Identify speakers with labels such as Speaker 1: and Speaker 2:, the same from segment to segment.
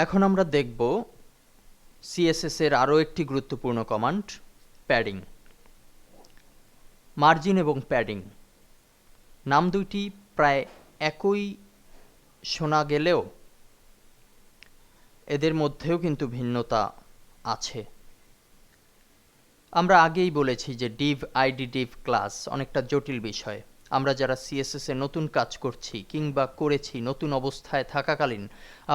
Speaker 1: এখন আমরা দেখব সিএসএস এর আরও একটি গুরুত্বপূর্ণ কমান্ড, প্যাডিং। মার্জিন এবং প্যাডিং নাম দুইটি প্রায় একই শোনা গেলেও এদের মধ্যেও কিন্তু ভিন্নতা আছে। আমরা আগেই বলেছি যে div id div ক্লাস অনেকটা জটিল বিষয়। আমরা যারা সিএসএস এ নতুন কাজ করছি কিংবা করেছি নতুন অবস্থায় থাকাকালীন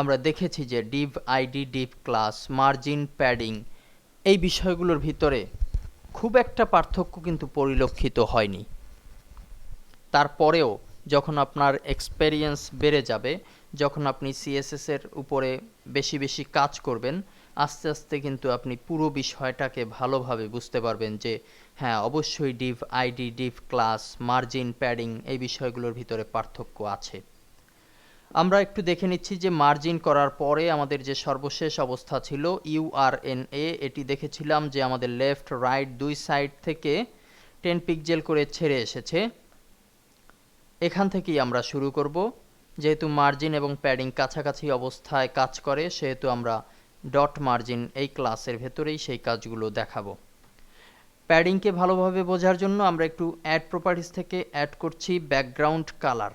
Speaker 1: আমরা দেখেছি যে div id div class, margin, padding এই বিষয়গুলোর ভিতরে খুব একটা পার্থক্য কিন্তু পরিলক্ষিত হয়নি। তারপরেও যখন আপনার এক্সপেরিয়েন্স বেড়ে যাবে, যখন আপনি সিএসএস এর উপরে বেশি বেশি কাজ করবেন, আস্তে আস্তে কিন্তু আপনি পুরো বিষয়টাকে ভালোভাবে বুঝতে পারবেন যে হ্যাঁ, অবশ্যই div id div class, margin, padding এই বিষয়গুলোর ভিতরে পার্থক্য আছে। আমরা একটু দেখে নিচ্ছি যে মার্জিন করার পরে আমাদের যে সর্বশেষ অবস্থা ছিল URNA, এটি দেখেছিলাম যে আমাদের লেফট রাইট দুই সাইড থেকে 10 পিক্সেল করে ছেড়ে এসেছে। এখান থেকেই আমরা শুরু করব। যেহেতু মার্জিন এবং প্যাডিং কাছাকাছি অবস্থায় কাজ করে, সেহেতু আমরা ডট মার্জিন এই ক্লাসের ভেতরেই সেই কাজগুলো দেখাবো। প্যাডিংকে ভালোভাবে বোঝার জন্য আমরা একটু অ্যাড প্রপার্টিজ থেকে অ্যাড করছি ব্যাকগ্রাউন্ড কালার।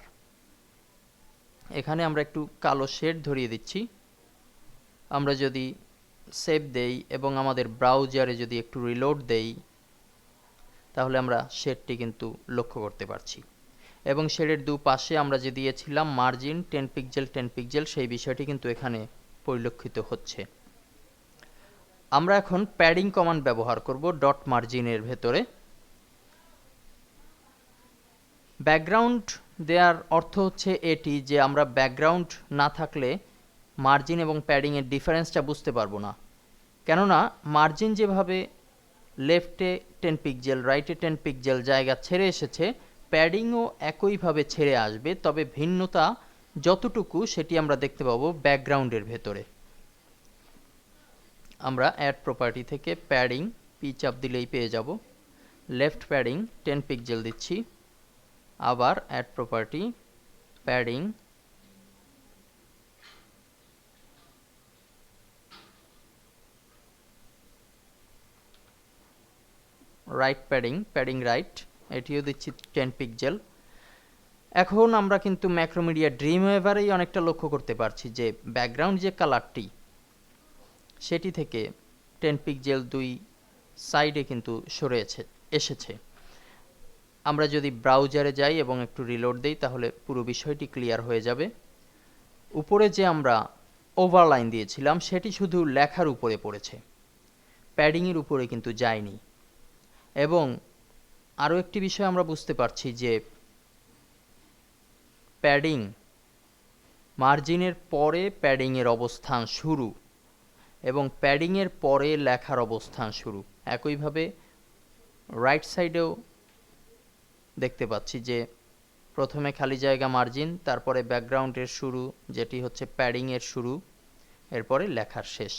Speaker 1: এখানে আমরা একটু কালো শেড ধরিয়ে দিচ্ছি। আমরা যদি সেভ দেই এবং আমাদের ব্রাউজারে যদি একটু রিলোড দেই, তাহলে আমরা শেডটি কিন্তু লক্ষ্য করতে পারছি। এবং শেডের দুপাশে আমরা যে দিয়েছিলাম মার্জিন 10 পিক্সেল 10 পিক্সেল, সেই বিষয়টি কিন্তু এখানে পরিলক্ষিত হচ্ছে। আমরা এখন প্যাডিং কমান্ড ব্যবহার করব ডট মার্জিনের ভেতরে। ব্যাকগ্রাউন্ড দেওয়ার অর্থ হচ্ছে এটি যে আমরা ব্যাকগ্রাউন্ড না থাকলে মার্জিন এবং প্যাডিংয়ের ডিফারেন্সটা বুঝতে পারবো না। কেননা মার্জিন যেভাবে লেফটে 10 পিক্সেল রাইটে 10 পিক্সেল জায়গা ছেড়ে এসেছে, প্যাডিংও একইভাবে ছেড়ে আসবে, তবে ভিন্নতা যতটুকু সেটি আমরা দেখতে পাবো ব্যাকগ্রাউন্ডের ভেতরে। আমরা অ্যাড প্রপার্টি থেকে প্যাডিং পি চাপ দিলেই পেয়ে যাব। লেফট প্যাডিং 10 পিক্সেল দিচ্ছি, আবার add property padding, right padding padding right এটিও দিচ্ছি 10 পিক্সেল। এখন আমরা কিন্তু ম্যাক্রোমিডিয়া ড্রিমওয়েভারেই অনেকটা লক্ষ্য করতে পারছি যে ব্যাকগ্রাউন্ড যে কালারটি সেটি থেকে 10 পিক্সেল দুই সাইডে কিন্তু সরে এসেছে। আমরা যদি ব্রাউজারে যাই এবং একটু রিলোড দেই, তাহলে পুরো বিষয়টি ক্লিয়ার হয়ে যাবে। উপরে যে আমরা ওভারলাইন দিয়েছিলাম সেটি শুধু লেখার উপরে পড়েছে, প্যাডিংয়ের উপরে কিন্তু যায়নি। এবং আরও একটি বিষয় আমরা বুঝতে পারছি যে প্যাডিং মার্জিনের পরে প্যাডিংয়ের অবস্থান শুরু এবং প্যাডিংয়ের পরে লেখার অবস্থান শুরু। একইভাবে রাইট সাইডেও দেখতে পাচ্ছি যে প্রথমে খালি জায়গা মার্জিন, তারপরে ব্যাকগ্রাউন্ডের শুরু যেটি হচ্ছে প্যাডিংয়ের শুরু, এরপরে লেখার শেষ।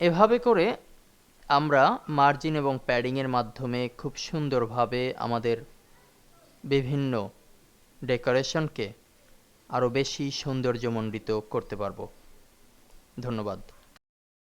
Speaker 1: এভাবে করে আমরা মার্জিন এবং প্যাডিংয়ের মাধ্যমে খুব সুন্দরভাবে আমাদের বিভিন্ন ডেকোরেশনকে আরও বেশি সৌন্দর্যমণ্ডিত করতে পারব। ধন্যবাদ।